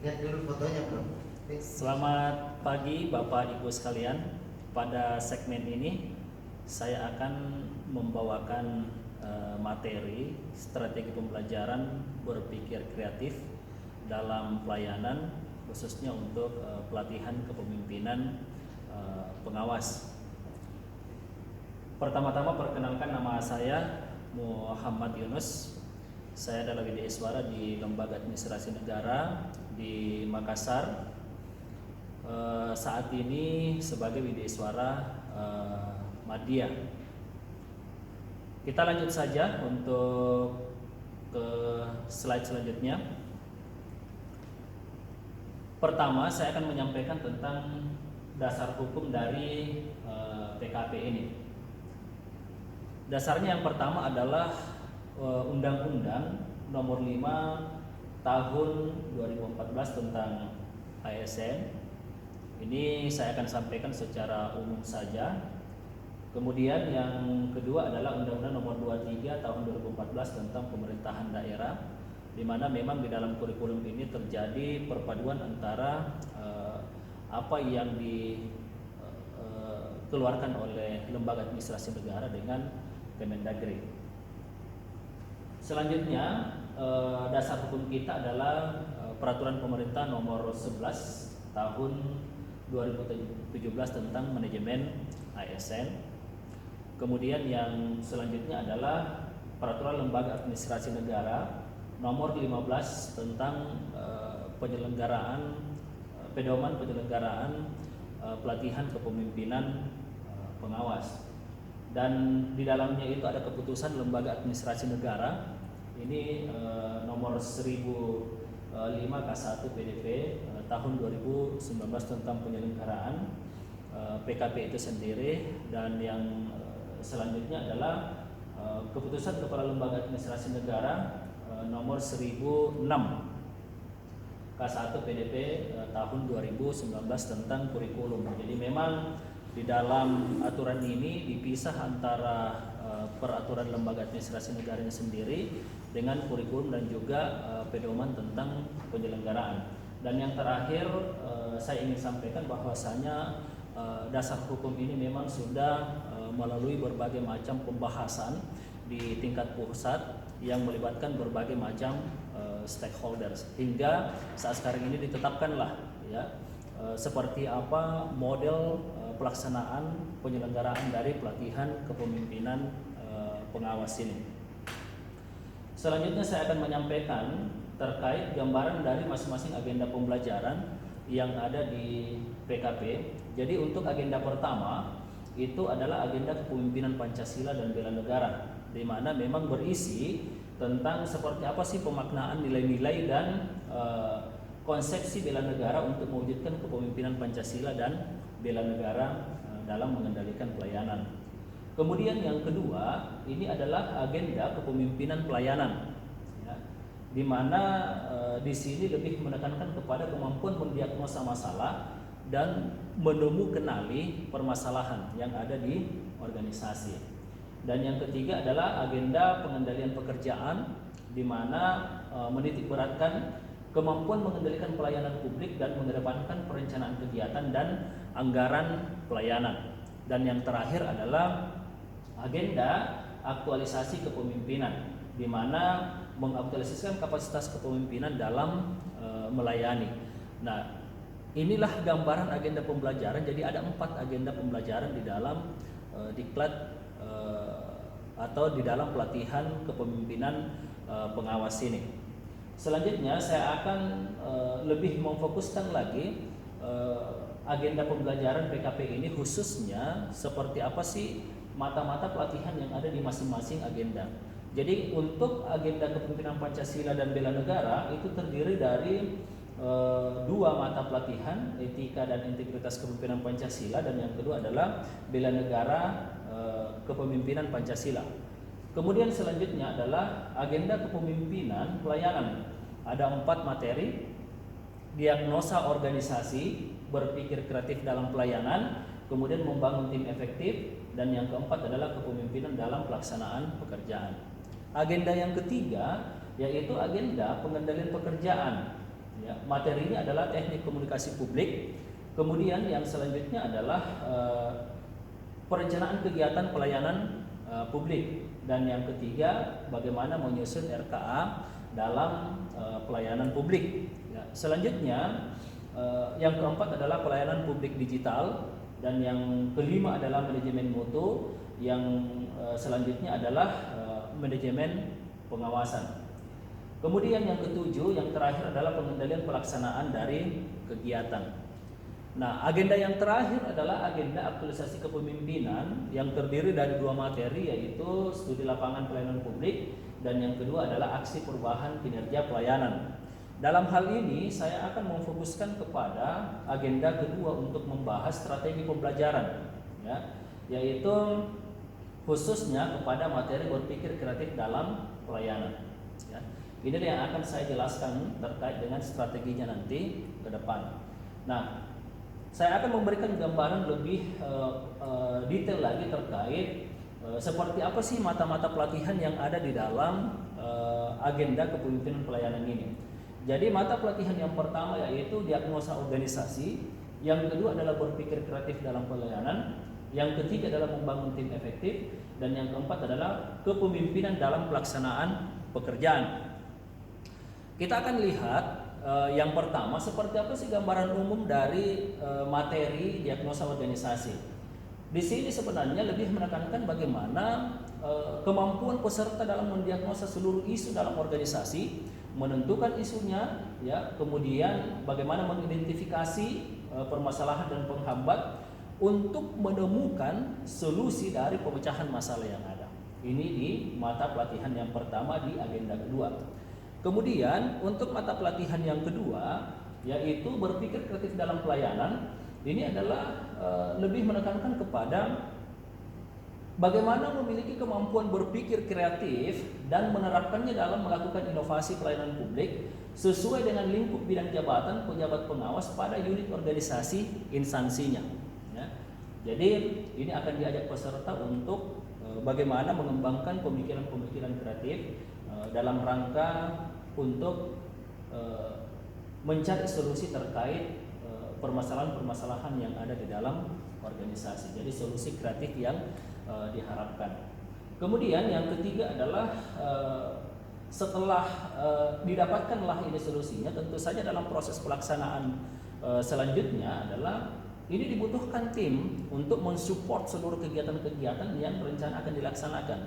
Lihat dulu fotonya bro. Selamat pagi Bapak Ibu sekalian. Pada segmen ini saya akan membawakan materi strategi pembelajaran berpikir kreatif dalam pelayanan, khususnya untuk pelatihan kepemimpinan pengawas. Pertama-tama perkenalkan, nama saya Muhammad Yunus. Saya adalah Widyaswara di Lembaga Administrasi Negara di Makassar. Saat ini sebagai Widyaswara Madya. Kita lanjut saja untuk ke slide selanjutnya. Pertama, saya akan menyampaikan tentang dasar hukum dari PKP ini. Dasarnya yang pertama adalah Undang-Undang Nomor 5 Tahun 2014 tentang ASN. Ini saya akan sampaikan secara umum saja. Kemudian yang kedua adalah Undang-Undang Nomor 23 Tahun 2014 tentang Pemerintahan Daerah, di mana memang di dalam kurikulum ini terjadi perpaduan antara apa yang dikeluarkan oleh Lembaga Administrasi Negara dengan Kemendagri. Selanjutnya dasar hukum kita adalah Peraturan Pemerintah Nomor 11 Tahun 2017 tentang manajemen ASN. Kemudian yang selanjutnya adalah Peraturan Lembaga Administrasi Negara Nomor 15 tentang penyelenggaraan pedoman penyelenggaraan pelatihan kepemimpinan pengawas. Dan di dalamnya itu ada keputusan Lembaga Administrasi Negara ini nomor 1005 K1 PDP tahun 2019 tentang penyelenggaraan PKP itu sendiri. Dan yang selanjutnya adalah keputusan Kepala Lembaga Administrasi Negara nomor 1006 K1 PDP tahun 2019 tentang kurikulum. Jadi memang di dalam aturan ini dipisah antara peraturan Lembaga Administrasi Negaranya sendiri dengan kurikulum dan juga pedoman tentang penyelenggaraan. Dan yang terakhir saya ingin sampaikan bahwasanya dasar hukum ini memang sudah melalui berbagai macam pembahasan di tingkat pusat yang melibatkan berbagai macam stakeholders, hingga saat sekarang ini ditetapkanlah ya seperti apa model pelaksanaan penyelenggaraan dari pelatihan kepemimpinan pengawas ini. Selanjutnya saya akan menyampaikan terkait gambaran dari masing-masing agenda pembelajaran yang ada di PKP. Jadi untuk agenda pertama itu adalah agenda kepemimpinan Pancasila dan bela negara, di mana memang berisi tentang seperti apa sih pemaknaan nilai-nilai dan konsepsi bela negara untuk mewujudkan kepemimpinan Pancasila dan bela negara dalam mengendalikan pelayanan. Kemudian yang kedua ini adalah agenda kepemimpinan pelayanan, ya, di mana di sini lebih menekankan kepada kemampuan mendiagnosa masalah dan menemukanali permasalahan yang ada di organisasi. Dan yang ketiga adalah agenda pengendalian pekerjaan, di mana menitik beratkan kemampuan mengendalikan pelayanan publik dan mengedepankan perencanaan kegiatan dan anggaran pelayanan. Dan yang terakhir adalah agenda aktualisasi kepemimpinan, di mana mengaktualisasikan kapasitas kepemimpinan dalam melayani. Nah, inilah gambaran agenda pembelajaran. Jadi ada 4 agenda pembelajaran di dalam diklat atau di dalam pelatihan kepemimpinan pengawas ini. Selanjutnya saya akan lebih memfokuskan lagi agenda pembelajaran PKP ini, khususnya seperti apa sih mata-mata pelatihan yang ada di masing-masing agenda. Jadi untuk agenda kepemimpinan Pancasila dan bela negara itu terdiri dari 2 mata pelatihan, etika dan integritas kepemimpinan Pancasila, dan yang kedua adalah bela negara kepemimpinan Pancasila. Kemudian selanjutnya adalah agenda kepemimpinan pelayanan. Ada 4 materi: diagnosa organisasi, berpikir kreatif dalam pelayanan, kemudian membangun tim efektif, dan yang keempat adalah kepemimpinan dalam pelaksanaan pekerjaan. Agenda yang ketiga yaitu agenda pengendalian pekerjaan, Ya, materi ini adalah teknik komunikasi publik. Kemudian yang selanjutnya adalah perencanaan kegiatan pelayanan publik, dan yang ketiga bagaimana menyusun RKA dalam pelayanan publik. Ya, selanjutnya yang keempat adalah pelayanan publik digital, dan yang kelima adalah manajemen mutu, yang selanjutnya adalah manajemen pengawasan. Kemudian yang ketujuh, yang terakhir adalah pengendalian pelaksanaan dari kegiatan. Nah, agenda yang terakhir adalah agenda aktualisasi kepemimpinan yang terdiri dari dua materi, yaitu studi lapangan pelayanan publik, dan yang kedua adalah aksi perubahan kinerja pelayanan. Dalam hal ini saya akan memfokuskan kepada agenda kedua untuk membahas strategi pembelajaran, ya, yaitu khususnya kepada materi berpikir kreatif dalam pelayanan. Ya. Ini yang akan saya jelaskan terkait dengan strateginya nanti ke depan. Nah, saya akan memberikan gambaran lebih detail lagi terkait seperti apa sih mata-mata pelatihan yang ada di dalam agenda kepemimpinan pelayanan ini. Jadi mata pelatihan yang pertama yaitu diagnosa organisasi, yang kedua adalah berpikir kreatif dalam pelayanan, yang ketiga adalah membangun tim efektif, dan yang keempat adalah kepemimpinan dalam pelaksanaan pekerjaan. Kita akan lihat yang pertama, seperti apa sih gambaran umum dari materi diagnosa organisasi. Di sini sebenarnya lebih menekankan bagaimana kemampuan peserta dalam mendiagnosa seluruh isu dalam organisasi, menentukan isunya, ya, kemudian bagaimana mengidentifikasi permasalahan dan penghambat untuk menemukan solusi dari pemecahan masalah yang ada. Ini di mata pelatihan yang pertama di agenda kedua. Kemudian untuk mata pelatihan yang kedua, yaitu berpikir kreatif dalam pelayanan, ini adalah lebih menekankan kepada bagaimana memiliki kemampuan berpikir kreatif dan menerapkannya dalam melakukan inovasi pelayanan publik sesuai dengan lingkup bidang jabatan pejabat pengawas pada unit organisasi instansinya. Ya. Jadi ini akan diajak peserta untuk bagaimana mengembangkan pemikiran-pemikiran kreatif dalam rangka untuk mencari solusi terkait permasalahan-permasalahan yang ada di dalam organisasi. Jadi solusi kreatif yang diharapkan. Kemudian yang ketiga adalah setelah didapatkanlah ini solusinya, tentu saja dalam proses pelaksanaan selanjutnya adalah ini dibutuhkan tim untuk mensupport seluruh kegiatan-kegiatan yang rencana akan dilaksanakan.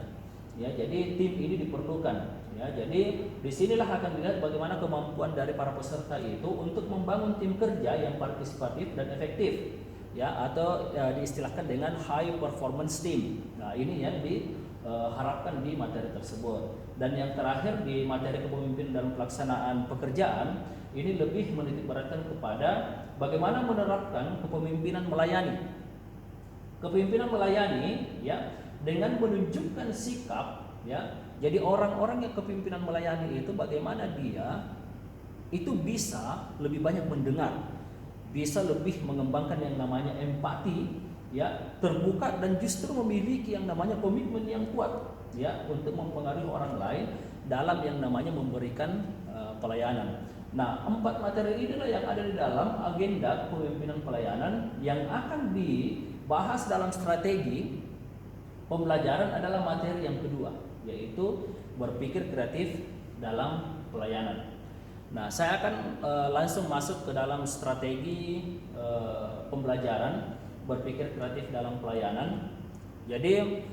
Ya, jadi tim ini diperlukan. Ya, jadi disinilah akan dilihat bagaimana kemampuan dari para peserta itu untuk membangun tim kerja yang partisipatif dan efektif. Ya, atau diistilahkan dengan high performance team. Nah, ini yang diharapkan di materi tersebut. Dan yang terakhir di materi kepemimpinan dalam pelaksanaan pekerjaan, ini lebih menitik beratkan kepada bagaimana menerapkan kepemimpinan melayani. Kepemimpinan melayani, ya, dengan menunjukkan sikap, ya. Jadi orang-orang yang kepemimpinan melayani itu bagaimana dia itu bisa lebih banyak mendengar, bisa lebih mengembangkan yang namanya empati, ya, terbuka, dan justru memiliki yang namanya komitmen yang kuat, ya, untuk mempengaruhi orang lain dalam yang namanya memberikan pelayanan. Nah, 4 materi inilah yang ada di dalam agenda kepemimpinan pelayanan yang akan dibahas dalam strategi pembelajaran adalah materi yang kedua, yaitu berpikir kreatif dalam pelayanan. Nah, saya akan langsung masuk ke dalam strategi pembelajaran berpikir kreatif dalam pelayanan. Jadi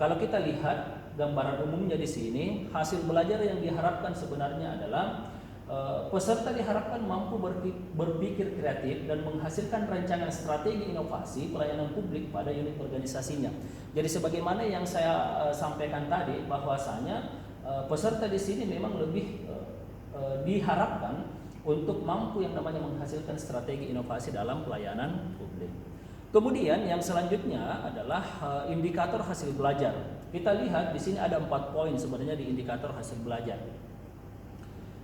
kalau kita lihat gambaran umumnya di sini, hasil belajar yang diharapkan sebenarnya adalah peserta diharapkan mampu berpikir kreatif dan menghasilkan rancangan strategi inovasi pelayanan publik pada unit organisasinya. Jadi sebagaimana yang saya sampaikan tadi, bahwasanya peserta di sini memang lebih diharapkan untuk mampu yang namanya menghasilkan strategi inovasi dalam pelayanan publik. Kemudian yang selanjutnya adalah indikator hasil belajar. Kita lihat di sini ada 4 poin sebenarnya di indikator hasil belajar.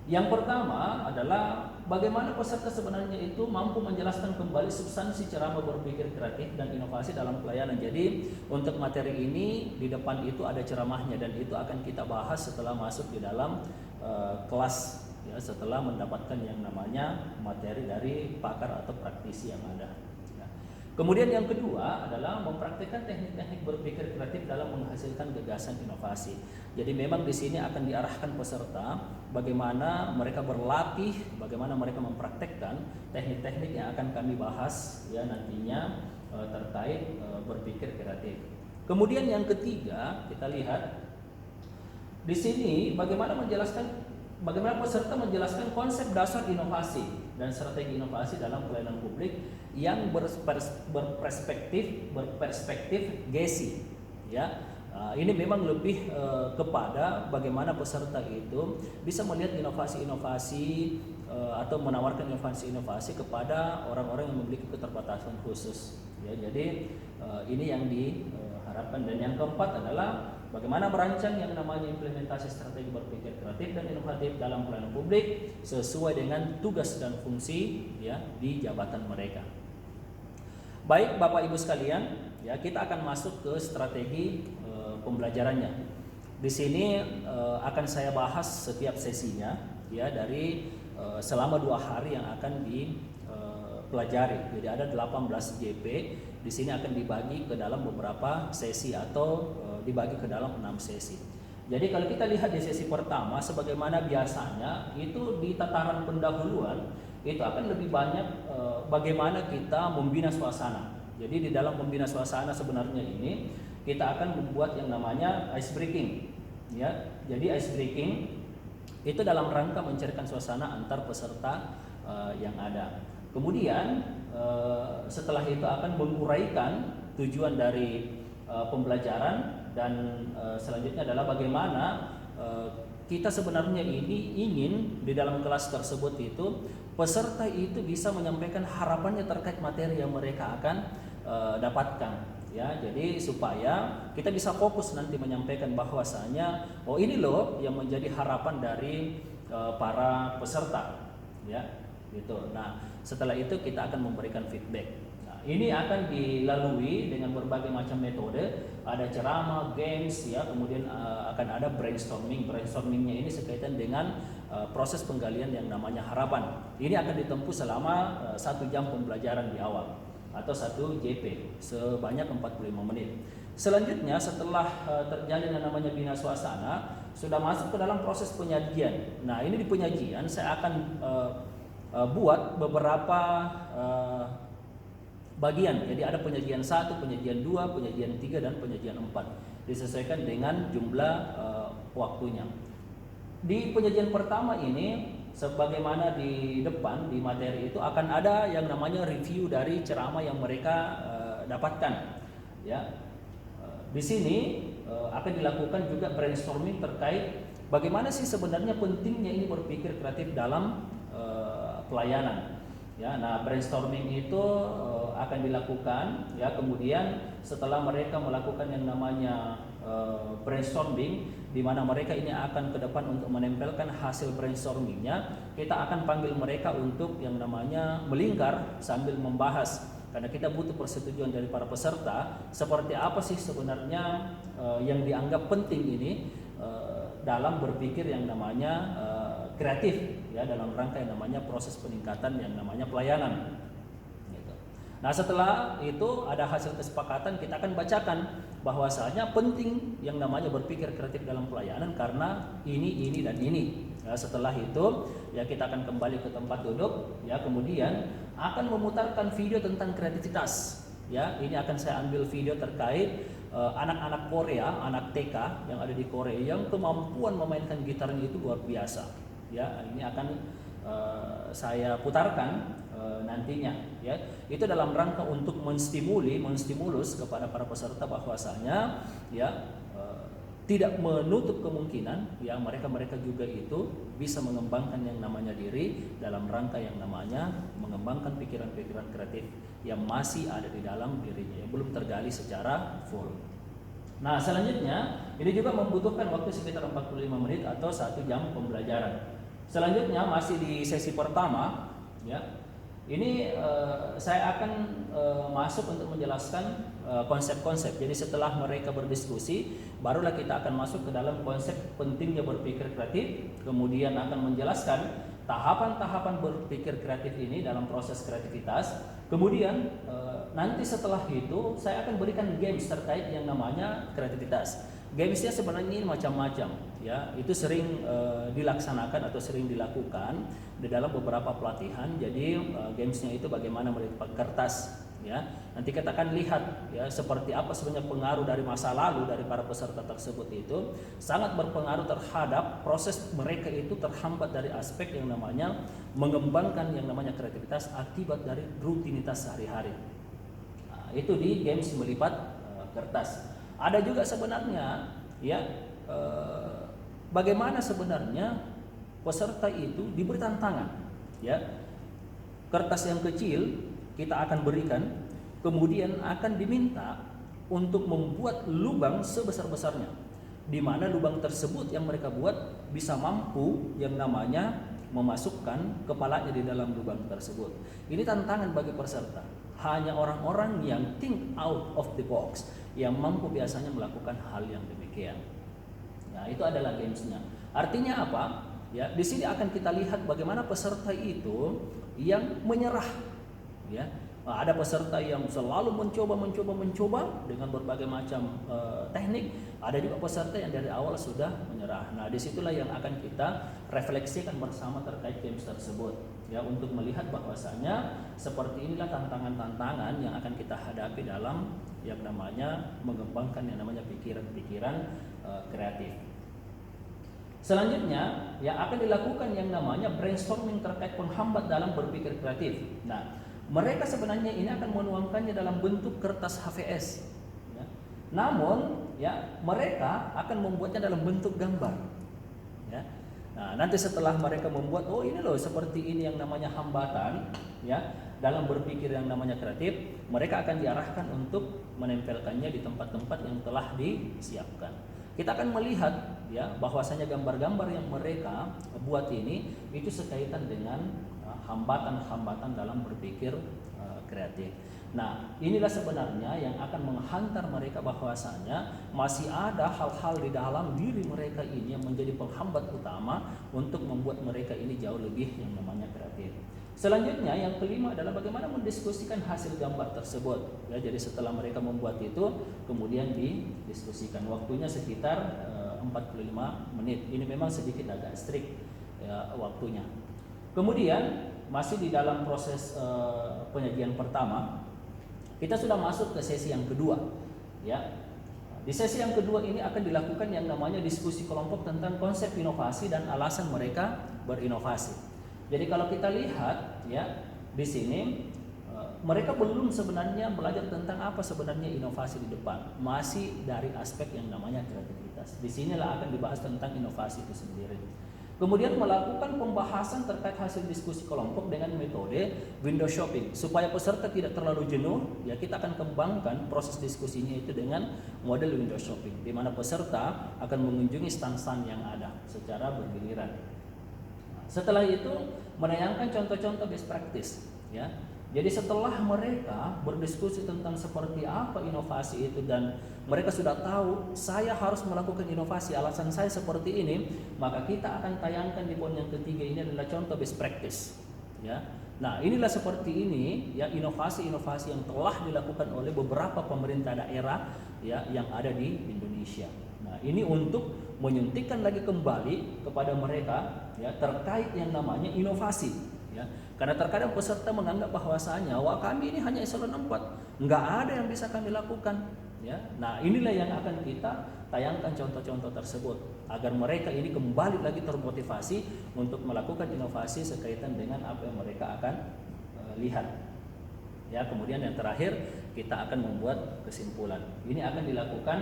Yang pertama adalah bagaimana peserta sebenarnya itu mampu menjelaskan kembali substansi ceramah berpikir kreatif dan inovasi dalam pelayanan. Jadi untuk materi ini di depan itu ada ceramahnya, dan itu akan kita bahas setelah masuk di dalam kelas ya setelah mendapatkan yang namanya materi dari pakar atau praktisi yang ada. Ya. Kemudian yang kedua adalah mempraktikkan teknik-teknik berpikir kreatif dalam menghasilkan gagasan inovasi. Jadi memang di sini akan diarahkan peserta bagaimana mereka berlatih, bagaimana mereka mempraktekkan teknik-teknik yang akan kami bahas ya nantinya terkait berpikir kreatif. Kemudian yang ketiga kita lihat di sini bagaimana peserta menjelaskan konsep dasar inovasi dan strategi inovasi dalam pelayanan publik yang berperspektif GESI ya. Ini memang lebih kepada bagaimana peserta itu bisa melihat inovasi-inovasi atau menawarkan inovasi-inovasi kepada orang-orang yang memiliki keterbatasan khusus ya. Jadi ini yang diharapkan. Dan yang keempat adalah bagaimana merancang yang namanya implementasi strategi berpikir kreatif dan inovatif dalam pelayanan publik sesuai dengan tugas dan fungsi ya di jabatan mereka. Baik Bapak Ibu sekalian, ya kita akan masuk ke strategi pembelajarannya. Di sini akan saya bahas setiap sesinya ya dari selama 2 hari yang akan dipelajari. Jadi ada 18 JP. Di sini akan dibagi ke dalam beberapa sesi atau dibagi ke dalam 6 sesi. Jadi kalau kita lihat di sesi pertama, sebagaimana biasanya itu di tataran pendahuluan itu akan lebih banyak bagaimana kita membina suasana. Jadi di dalam membina suasana sebenarnya ini kita akan membuat yang namanya ice breaking, ya. Jadi ice breaking itu dalam rangka mencairkan suasana antar peserta yang ada. Kemudian setelah itu akan menguraikan tujuan dari pembelajaran dan selanjutnya adalah bagaimana kita sebenarnya ini ingin di dalam kelas tersebut itu peserta itu bisa menyampaikan harapannya terkait materi yang mereka akan dapatkan ya. Jadi supaya kita bisa fokus nanti menyampaikan bahwasanya oh ini loh yang menjadi harapan dari para peserta ya gitu. Nah, setelah itu kita akan memberikan feedback. Nah, ini akan dilalui dengan berbagai macam metode, ada ceramah, games ya, kemudian akan ada brainstorming. Brainstormingnya ini sekaitan dengan proses penggalian yang namanya harapan. Ini akan ditempuh selama 1 jam pembelajaran di awal atau 1 JP sebanyak 45 menit. Selanjutnya setelah terjalin yang namanya bina suasana, sudah masuk ke dalam proses penyajian. Nah, ini di penyajian saya akan buat beberapa bagian. Jadi ada penyajian 1, penyajian 2, penyajian 3 dan penyajian 4. Disesuaikan dengan jumlah waktunya. Di penyajian pertama ini sebagaimana di depan di materi itu akan ada yang namanya review dari ceramah yang mereka dapatkan ya. Di sini akan dilakukan juga brainstorming terkait bagaimana sih sebenarnya pentingnya ini berpikir kreatif dalam pelayanan ya. Nah, brainstorming itu akan dilakukan ya. Kemudian setelah mereka melakukan yang namanya brainstorming di mana mereka ini akan ke depan untuk menempelkan hasil brainstormingnya, kita akan panggil mereka untuk yang namanya melingkar sambil membahas, karena kita butuh persetujuan dari para peserta seperti apa sih sebenarnya yang dianggap penting ini dalam berpikir yang namanya kreatif ya, dalam rangka yang namanya proses peningkatan yang namanya pelayanan gitu. Nah, setelah itu ada hasil kesepakatan, kita akan bacakan bahwasanya penting yang namanya berpikir kreatif dalam pelayanan karena ini dan ini ya. Setelah itu ya kita akan kembali ke tempat duduk ya, kemudian akan memutarkan video tentang kreativitas ya. Ini akan saya ambil video terkait anak-anak Korea, anak TK yang ada di Korea yang kemampuan memainkan gitarnya itu luar biasa. Ya, ini akan saya putarkan nantinya ya. Itu dalam rangka untuk menstimulus kepada para peserta bahwasanya ya tidak menutup kemungkinan ya mereka juga itu bisa mengembangkan yang namanya diri dalam rangka yang namanya mengembangkan pikiran-pikiran kreatif yang masih ada di dalam dirinya yang belum tergali secara full. Nah, selanjutnya ini juga membutuhkan waktu sekitar 45 menit atau 1 jam pembelajaran. Selanjutnya masih di sesi pertama ya. Ini saya akan masuk untuk menjelaskan konsep-konsep. Jadi setelah mereka berdiskusi barulah kita akan masuk ke dalam konsep pentingnya berpikir kreatif, kemudian akan menjelaskan tahapan-tahapan berpikir kreatif ini dalam proses kreativitas. Kemudian nanti setelah itu saya akan berikan games terkait yang namanya kreativitas. Gamesnya sebenarnya ini macam-macam, ya. Itu sering dilaksanakan atau sering dilakukan di dalam beberapa pelatihan. Jadi gamesnya itu bagaimana melihat kertas, ya. Nanti kita akan lihat ya seperti apa sebenarnya pengaruh dari masa lalu dari para peserta tersebut itu sangat berpengaruh terhadap proses mereka itu terhambat dari aspek yang namanya mengembangkan yang namanya kreativitas akibat dari rutinitas sehari-hari. Nah, itu di games melipat kertas. Ada juga sebenarnya ya bagaimana sebenarnya peserta itu diberi tantangan, ya. Kertas yang kecil kita akan berikan, kemudian akan diminta untuk membuat lubang sebesar-besarnya, di mana lubang tersebut yang mereka buat bisa mampu yang namanya memasukkan kepalanya di dalam lubang tersebut. Ini tantangan bagi peserta. Hanya orang-orang yang think out of the box yang mampu biasanya melakukan hal yang demikian. Nah, itu adalah gamesnya. Artinya apa? Ya, di sini akan kita lihat bagaimana peserta itu yang menyerah. Ya, ada peserta yang selalu mencoba dengan berbagai macam teknik. Ada juga peserta yang dari awal sudah menyerah. Nah, disitulah yang akan kita refleksikan bersama terkait games tersebut. Ya, untuk melihat bahwasanya seperti inilah tantangan-tantangan yang akan kita hadapi dalam yang namanya mengembangkan yang namanya pikiran-pikiran kreatif. Selanjutnya ya akan dilakukan yang namanya brainstorming terkait penghambat dalam berpikir kreatif. Nah, mereka sebenarnya ini akan menuangkannya dalam bentuk kertas HVS. Ya. Namun ya mereka akan membuatnya dalam bentuk gambar. Ya. Nah, nanti setelah mereka membuat, oh ini loh seperti ini yang namanya hambatan, ya dalam berpikir yang namanya kreatif, mereka akan diarahkan untuk menempelkannya di tempat-tempat yang telah disiapkan. Kita akan melihat ya bahwasanya gambar-gambar yang mereka buat ini itu sekaitan dengan hambatan-hambatan dalam berpikir kreatif. Nah, inilah sebenarnya yang akan menghantar mereka bahwasanya masih ada hal-hal di dalam diri mereka ini yang menjadi penghambat utama untuk membuat mereka ini jauh lebih yang namanya kreatif. Selanjutnya yang kelima adalah bagaimana mendiskusikan hasil gambar tersebut. Ya, jadi setelah mereka membuat itu kemudian didiskusikan. Waktunya sekitar 45 menit. Ini memang sedikit agak strict ya, waktunya. Kemudian masih di dalam proses penyajian pertama, kita sudah masuk ke sesi yang kedua. Ya, di sesi yang kedua ini akan dilakukan yang namanya diskusi kelompok tentang konsep inovasi dan alasan mereka berinovasi. Jadi kalau kita lihat ya di sini mereka belum sebenarnya belajar tentang apa sebenarnya inovasi di depan, masih dari aspek yang namanya kreativitas. Di sinilah akan dibahas tentang inovasi itu sendiri. Kemudian melakukan pembahasan terkait hasil diskusi kelompok dengan metode window shopping supaya peserta tidak terlalu jenuh. Ya kita akan kembangkan proses diskusinya itu dengan model window shopping, di mana peserta akan mengunjungi stand-stand yang ada secara bergiliran. Setelah itu menayangkan contoh-contoh best practice. Ya, jadi setelah mereka berdiskusi tentang seperti apa inovasi itu dan mereka sudah tahu saya harus melakukan inovasi, alasan saya seperti ini, maka kita akan tayangkan di poin yang ketiga ini adalah contoh best practice. Ya, nah inilah seperti ini ya inovasi-inovasi yang telah dilakukan oleh beberapa pemerintah daerah ya yang ada di Indonesia. Nah ini untuk menyuntikkan lagi kembali kepada mereka ya terkait yang namanya inovasi. Ya, karena terkadang peserta menganggap bahwasanya wah kami ini hanya eselon 4, nggak ada yang bisa kami lakukan. Ya, nah inilah yang akan kita tayangkan contoh-contoh tersebut agar mereka ini kembali lagi termotivasi untuk melakukan inovasi sekaitan dengan apa yang mereka akan lihat. Ya, kemudian yang terakhir kita akan membuat kesimpulan. Ini akan dilakukan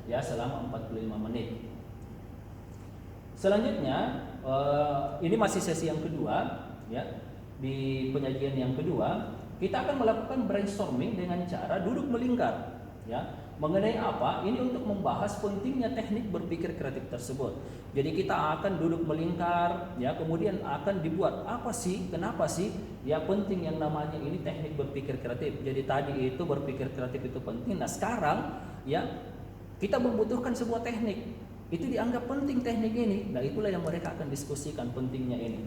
ya selama 45 menit. Selanjutnya ini masih sesi yang kedua. Ya, di penyajian yang kedua kita akan melakukan brainstorming dengan cara duduk melingkar. Ya, mengenai apa? Ini untuk membahas pentingnya teknik berpikir kreatif tersebut. Jadi kita akan duduk melingkar, ya, kemudian akan dibuat apa sih, kenapa sih, ya penting yang namanya ini teknik berpikir kreatif. Jadi tadi itu berpikir kreatif itu penting. Nah sekarang, ya kita membutuhkan sebuah teknik. Itu dianggap penting teknik ini. Nah, itulah yang mereka akan diskusikan pentingnya ini.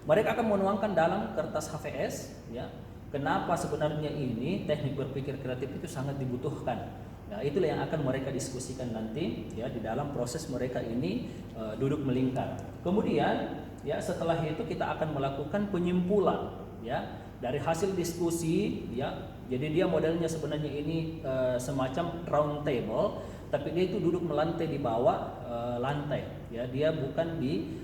Mereka akan menuangkan dalam kertas HVS, ya. Kenapa sebenarnya ini teknik berpikir kreatif itu sangat dibutuhkan. Nah, itulah yang akan mereka diskusikan nanti, ya, di dalam proses mereka ini duduk melingkar. Kemudian, ya, setelah itu kita akan melakukan penyimpulan, ya, dari hasil diskusi, ya. Jadi dia modelnya sebenarnya ini semacam round table, tapi dia itu duduk melantai di bawah lantai, ya. Dia bukan di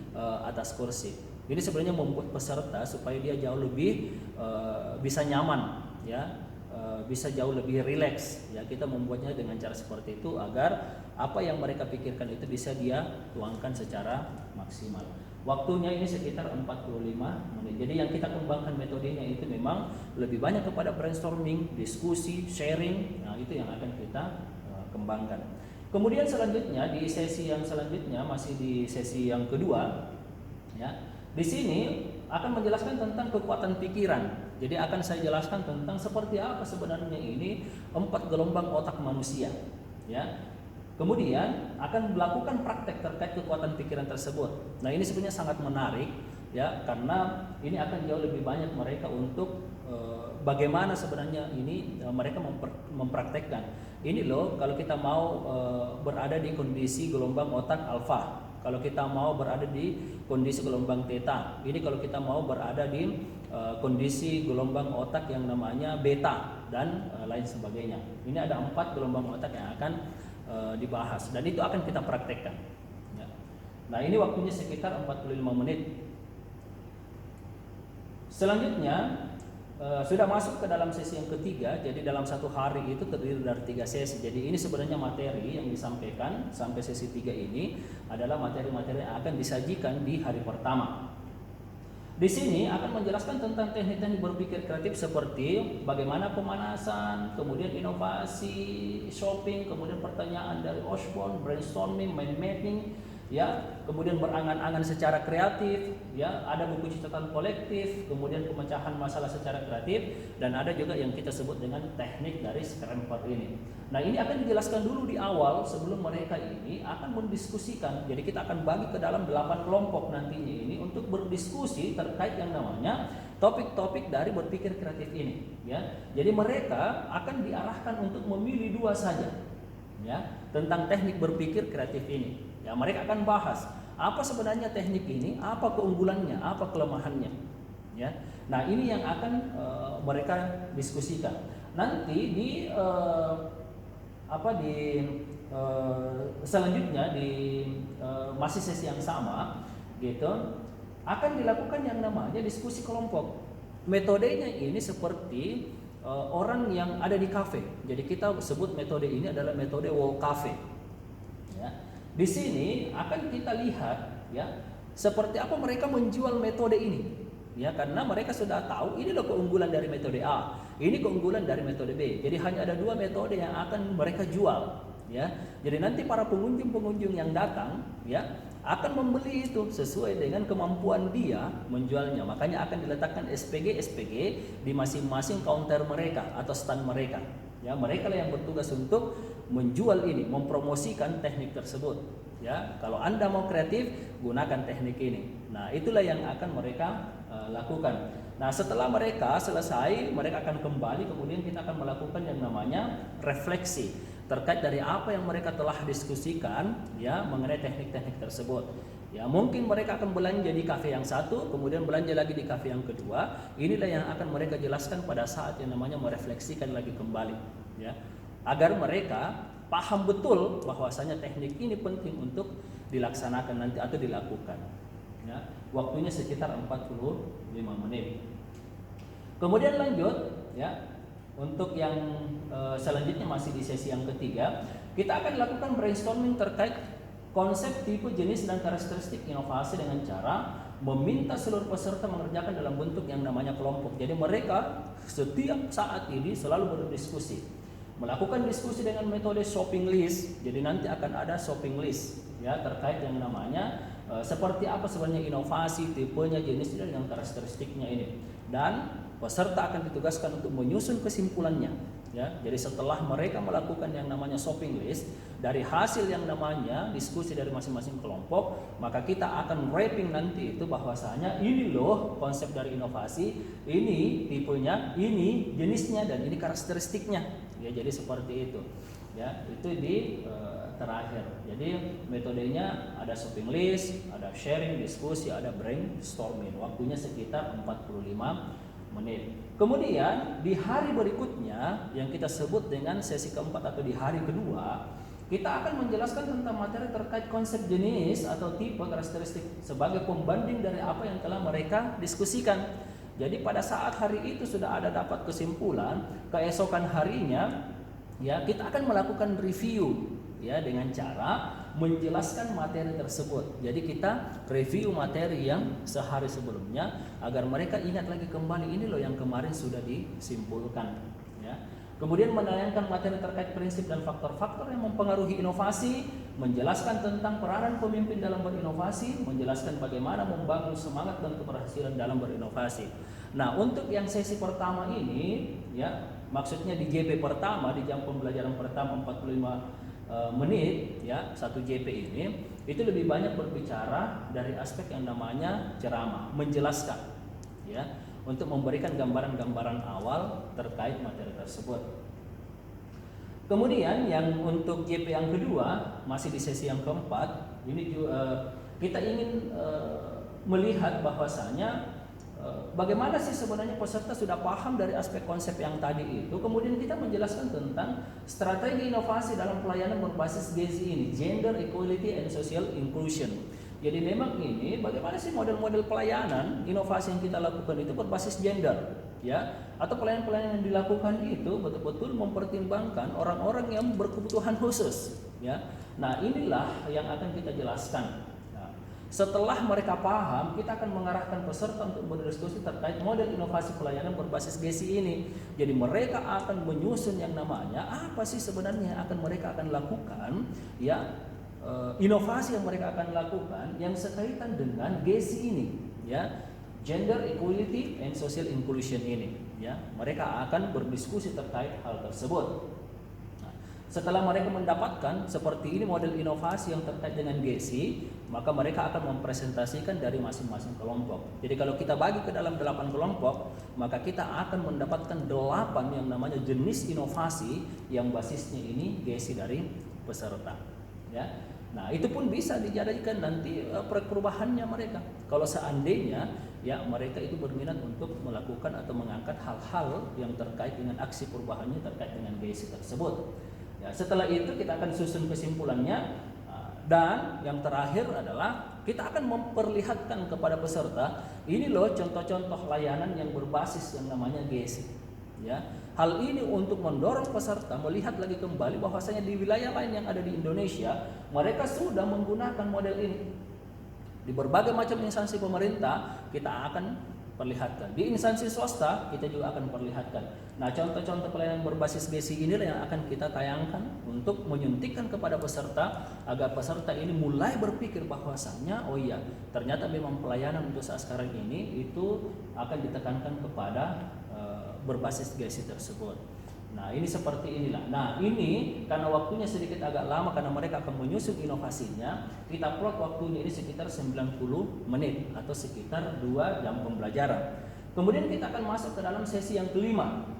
atas kursi. Ini sebenarnya membuat peserta supaya dia jauh lebih bisa nyaman, ya, bisa jauh lebih rileks, ya. Kita membuatnya dengan cara seperti itu agar apa yang mereka pikirkan itu bisa dia tuangkan secara maksimal. Waktunya ini sekitar 45 menit. Jadi yang kita kembangkan metodenya itu memang lebih banyak kepada brainstorming, diskusi, sharing. Nah, itu yang akan kita kembangkan. Kemudian selanjutnya di sesi yang selanjutnya, masih di sesi yang kedua, ya. Di sini akan menjelaskan tentang kekuatan pikiran. Jadi akan saya jelaskan tentang seperti apa sebenarnya ini 4 gelombang otak manusia, ya. Kemudian akan melakukan praktek terkait kekuatan pikiran tersebut. Nah, ini sebenarnya sangat menarik, ya, karena ini akan jauh lebih banyak mereka untuk bagaimana sebenarnya ini mereka mempraktekkan. Ini loh, kalau kita mau berada di kondisi gelombang otak alfa, kalau kita mau berada di kondisi gelombang theta, ini kalau kita mau berada di kondisi gelombang otak yang namanya beta dan lain sebagainya. Ini ada 4 gelombang otak yang akan dibahas dan itu akan kita praktekkan, ya. Nah, ini waktunya sekitar 45 menit. Selanjutnya sudah masuk ke dalam sesi yang ketiga. Jadi dalam satu hari itu terdiri dari 3 sesi. Jadi ini sebenarnya materi yang disampaikan sampai sesi 3 ini adalah materi-materi yang akan disajikan di hari pertama. Di sini akan menjelaskan tentang teknik-teknik berpikir kreatif seperti bagaimana pemanasan, kemudian inovasi, shopping, kemudian pertanyaan dari Osborne, brainstorming, mind mapping, ya, kemudian berangan-angan secara kreatif, ya, ada buku catatan kolektif, kemudian pemecahan masalah secara kreatif, dan ada juga yang kita sebut dengan teknik dari Scramper ini. Nah, ini akan dijelaskan dulu di awal sebelum mereka ini akan mendiskusikan. Jadi kita akan bagi ke dalam 8 kelompok nantinya ini untuk berdiskusi terkait yang namanya topik-topik dari berpikir kreatif ini, ya. Jadi mereka akan diarahkan untuk memilih 2 saja, ya, tentang teknik berpikir kreatif ini. Ya, mereka akan bahas apa sebenarnya teknik ini, apa keunggulannya, apa kelemahannya, ya. Nah, ini yang akan mereka diskusikan. Nanti di selanjutnya di masih sesi yang sama, gitu, akan dilakukan yang namanya diskusi kelompok. Metodenya ini seperti orang yang ada di kafe. Jadi kita sebut metode ini adalah metode walk cafe, ya. Di sini akan kita lihat, ya, seperti apa mereka menjual metode ini, ya, karena mereka sudah tahu ini loh keunggulan dari metode A, ini keunggulan dari metode B. Jadi hanya ada 2 metode yang akan mereka jual, ya. Jadi nanti para pengunjung yang datang, ya, akan membeli itu sesuai dengan kemampuan dia menjualnya. Makanya akan diletakkan SPG di masing-masing counter mereka atau stand mereka, ya. Mereka lah yang bertugas untuk menjual ini, mempromosikan teknik tersebut, ya. Kalau Anda mau kreatif, gunakan teknik ini. Nah, itulah yang akan mereka lakukan. Nah, setelah mereka selesai, mereka akan kembali, kemudian kita akan melakukan yang namanya refleksi terkait dari apa yang mereka telah diskusikan, ya, mengenai teknik-teknik tersebut. Ya, mungkin mereka akan belanja di kafe yang satu, kemudian belanja lagi di kafe yang kedua. Inilah yang akan mereka jelaskan pada saat yang namanya merefleksikan lagi kembali, ya, agar mereka paham betul bahwasanya teknik ini penting untuk dilaksanakan nanti atau dilakukan, ya. Waktunya sekitar 45 menit. Kemudian lanjut, ya, untuk yang selanjutnya masih di sesi yang ketiga, kita akan lakukan brainstorming terkait konsep, tipe, jenis, dan karakteristik inovasi dengan cara meminta seluruh peserta mengerjakan dalam bentuk yang namanya kelompok. Jadi mereka setiap saat ini selalu berdiskusi, melakukan diskusi dengan metode shopping list. Jadi nanti akan ada shopping list, ya, terkait yang namanya seperti apa sebenarnya inovasi, tipenya, jenisnya, dan karakteristiknya ini. Dan peserta akan ditugaskan untuk menyusun kesimpulannya, Ya, jadi setelah mereka melakukan yang namanya shopping list, dari hasil yang namanya diskusi dari masing-masing kelompok, maka kita akan wrapping nanti itu bahwasanya ini loh konsep dari inovasi, ini tipenya, ini jenisnya, dan ini karakteristiknya. Ya, jadi seperti itu. Ya, itu di terakhir. Jadi metodenya ada shopping list, ada sharing, diskusi, ada brainstorming. Waktunya sekitar 45 menit. Kemudian di hari berikutnya yang kita sebut dengan sesi keempat atau di hari kedua, kita akan menjelaskan tentang materi terkait konsep jenis atau tipe karakteristik sebagai pembanding dari apa yang telah mereka diskusikan. Jadi pada saat hari itu sudah ada dapat kesimpulan, keesokan harinya ya kita akan melakukan review ya dengan cara menjelaskan materi tersebut. Jadi kita review materi yang sehari sebelumnya agar mereka ingat lagi kembali ini loh yang kemarin sudah disimpulkan ya. Kemudian menayangkan materi terkait prinsip dan faktor-faktor yang mempengaruhi inovasi, menjelaskan tentang peranan pemimpin dalam berinovasi, menjelaskan bagaimana membangun semangat dan keberhasilan dalam berinovasi. Nah, untuk yang sesi pertama ini ya, maksudnya di JP pertama, di jam pembelajaran pertama 45 menit ya, 1 JP ini itu lebih banyak berbicara dari aspek yang namanya ceramah, menjelaskan ya, untuk memberikan gambaran-gambaran awal terkait materi tersebut. Kemudian yang untuk JP yang kedua, masih di sesi yang keempat, ini juga kita ingin melihat bahwasanya bagaimana sih sebenarnya peserta sudah paham dari aspek konsep yang tadi itu. Kemudian kita menjelaskan tentang strategi inovasi dalam pelayanan berbasis GESI ini, Gender Equality and Social Inclusion. Jadi memang ini bagaimana sih model-model pelayanan inovasi yang kita lakukan itu berbasis gender ya, atau pelayanan-pelayanan yang dilakukan itu betul-betul mempertimbangkan orang-orang yang berkebutuhan khusus ya. Nah, inilah yang akan kita jelaskan. Setelah mereka paham, kita akan mengarahkan peserta untuk berdiskusi terkait model inovasi pelayanan berbasis GESI ini. Jadi mereka akan menyusun yang namanya apa sih sebenarnya akan mereka akan lakukan ya, inovasi yang mereka akan lakukan yang sekaitan dengan GESI ini ya, Gender Equality and Social Inclusion ini ya. Mereka akan berdiskusi terkait hal tersebut. Setelah mereka mendapatkan seperti ini model inovasi yang terkait dengan GESI, maka mereka akan mempresentasikan dari masing-masing kelompok. Jadi kalau kita bagi ke dalam 8 kelompok, maka kita akan mendapatkan 8 yang namanya jenis inovasi yang basisnya ini GESI dari peserta. Ya. Nah, itu pun bisa dijadikan nanti perubahannya mereka. Kalau seandainya ya mereka itu berminat untuk melakukan atau mengangkat hal-hal yang terkait dengan aksi perubahannya terkait dengan GESI tersebut. Ya, setelah itu kita akan susun kesimpulannya, dan yang terakhir adalah kita akan memperlihatkan kepada peserta ini loh contoh-contoh layanan yang berbasis yang namanya GESI. Ya, hal ini untuk mendorong peserta melihat lagi kembali bahwasanya di wilayah lain yang ada di Indonesia mereka sudah menggunakan model ini. Di berbagai macam instansi pemerintah kita akan perlihatkan. Di instansi swasta kita juga akan perlihatkan. Nah, contoh-contoh pelayanan berbasis GESI inilah yang akan kita tayangkan untuk menyuntikkan kepada peserta agar peserta ini mulai berpikir bahwasannya oh iya, ternyata memang pelayanan untuk saat sekarang ini itu akan ditekankan kepada berbasis GESI tersebut. Nah, ini seperti inilah. Nah, ini karena waktunya sedikit agak lama karena mereka akan menyusun inovasinya, kita plot waktunya ini sekitar 90 menit atau sekitar 2 jam pembelajaran. Kemudian kita akan masuk ke dalam sesi yang kelima.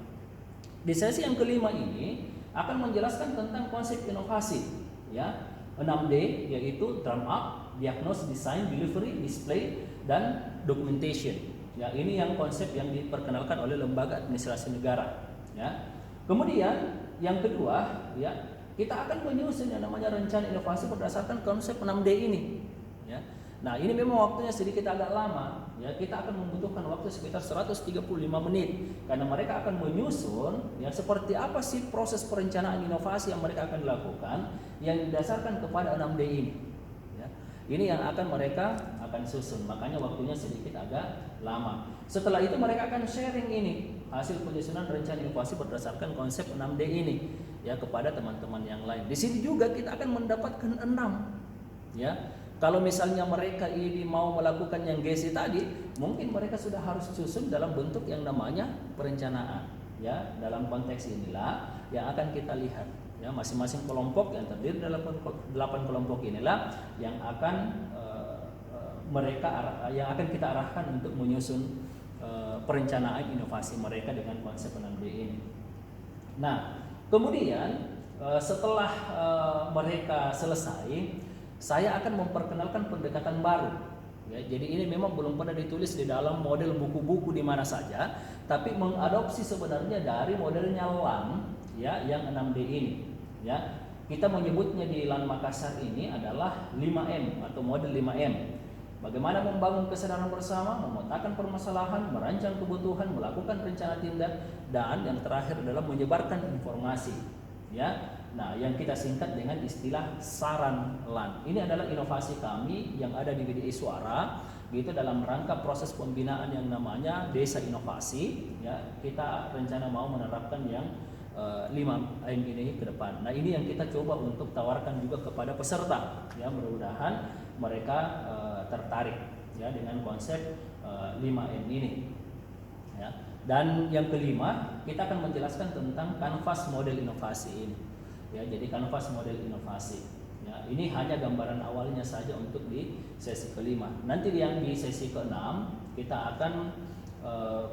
Di sesi yang kelima ini akan menjelaskan tentang konsep inovasi ya, 6D, yaitu drum up, diagnose, design, delivery, display, dan documentation. Ya, ini yang konsep yang diperkenalkan oleh lembaga administrasi negara ya. Kemudian yang kedua ya, kita akan menyusun yang namanya rencana inovasi berdasarkan konsep 6D ini ya. Nah, ini memang waktunya sedikit agak lama ya, kita akan membutuhkan waktu sekitar 135 menit karena mereka akan menyusun ya seperti apa sih proses perencanaan inovasi yang mereka akan lakukan yang didasarkan kepada 6D ini ya. Ini yang akan mereka akan susun, makanya waktunya sedikit agak lama. Setelah itu mereka akan sharing ini hasil penyusunan rencana inovasi berdasarkan konsep 6D ini ya kepada teman-teman yang lain. Di sini juga kita akan mendapatkan 6 ya. Kalau misalnya mereka ini mau melakukan yang GESI tadi, mungkin mereka sudah harus susun dalam bentuk yang namanya perencanaan Ya, dalam konteks inilah yang akan kita lihat. Ya, masing-masing kelompok yang terdiri dalam 8 kelompok inilah yang akan yang akan kita arahkan untuk menyusun perencanaan inovasi mereka dengan konsep 6D ini. Nah, kemudian setelah mereka selesai, saya akan memperkenalkan pendekatan baru. Ya, jadi ini memang belum pernah ditulis di dalam model buku-buku di mana saja, tapi mengadopsi sebenarnya dari modelnya LAN, ya, yang 6D ini. Ya, kita menyebutnya di LAN Makassar ini adalah 5M atau model 5M. Bagaimana membangun kesadaran bersama, memetakan permasalahan, merancang kebutuhan, melakukan rencana tindak, dan yang terakhir adalah menyebarkan informasi. Ya, nah yang kita singkat dengan istilah saran LAN. Ini adalah inovasi kami yang ada di BDI Suara, gitu, dalam rangka proses pembinaan yang namanya Desa Inovasi. Ya, kita rencana mau menerapkan yang 5M ini ke depan. Nah, ini yang kita coba untuk tawarkan juga kepada peserta. Ya, mudah-mudahan mereka tertarik ya dengan konsep 5M ini. Ya. Dan yang kelima, kita akan menjelaskan tentang kanvas model inovasi ini. Ya, jadi kanvas model inovasi. Ya, ini hanya gambaran awalnya saja untuk di sesi kelima. Nanti yang di sesi keenam kita akan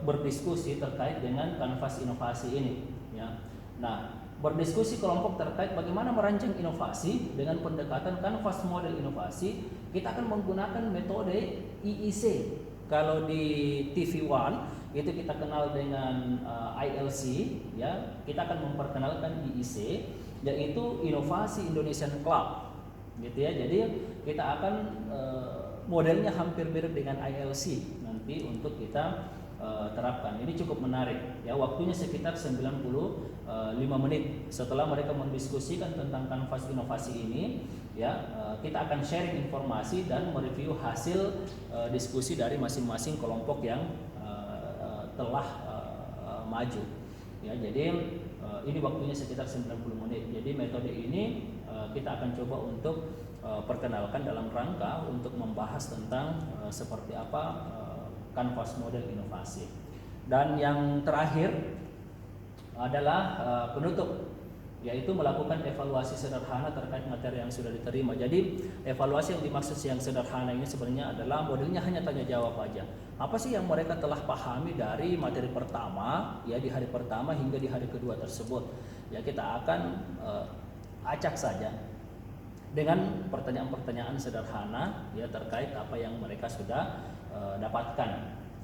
berdiskusi terkait dengan kanvas inovasi ini. Ya. Nah, berdiskusi kelompok terkait bagaimana merancang inovasi dengan pendekatan kanvas model inovasi. Kita akan menggunakan metode IIC. Kalau di TV One itu kita kenal dengan ILC, ya. Kita akan memperkenalkan IIC, yaitu Inovasi Indonesian Club, gitu ya. Jadi kita akan modelnya hampir mirip dengan ILC nanti untuk kita terapkan. Ini cukup menarik ya, waktunya sekitar 95 menit. Setelah mereka mendiskusikan tentang kanvas inovasi ini, ya, kita akan sharing informasi dan mereview hasil diskusi dari masing-masing kelompok yang telah maju. Ya, jadi ini waktunya sekitar 90 menit. Jadi metode ini kita akan coba untuk perkenalkan dalam rangka untuk membahas tentang seperti apa kanvas model inovasi. Dan yang terakhir adalah penutup, yaitu melakukan evaluasi sederhana terkait materi yang sudah diterima. Jadi evaluasi yang dimaksud yang sederhana ini sebenarnya adalah modelnya hanya tanya jawab aja. Apa sih yang mereka telah pahami dari materi pertama, ya, di hari pertama hingga di hari kedua tersebut. Ya, kita akan acak saja dengan pertanyaan-pertanyaan sederhana, ya, terkait apa yang mereka sudah dapatkan,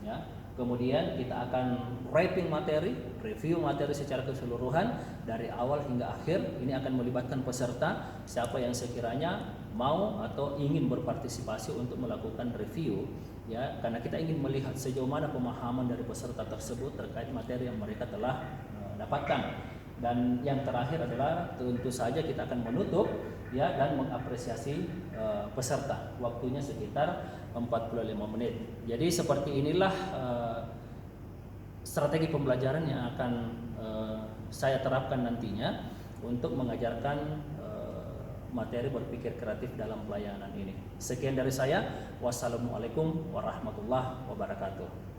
ya. Kemudian kita akan rating materi, review materi secara keseluruhan dari awal hingga akhir. Ini akan melibatkan peserta, siapa yang sekiranya mau atau ingin berpartisipasi untuk melakukan review, ya, karena kita ingin melihat sejauh mana pemahaman dari peserta tersebut terkait materi yang mereka telah dapatkan. Dan yang terakhir adalah tentu saja kita akan menutup, ya, dan mengapresiasi peserta. Waktunya sekitar 45 menit. Jadi seperti inilah strategi pembelajaran yang akan saya terapkan nantinya untuk mengajarkan materi berpikir kreatif dalam pelayanan ini. Sekian dari saya. Wassalamualaikum warahmatullahi wabarakatuh.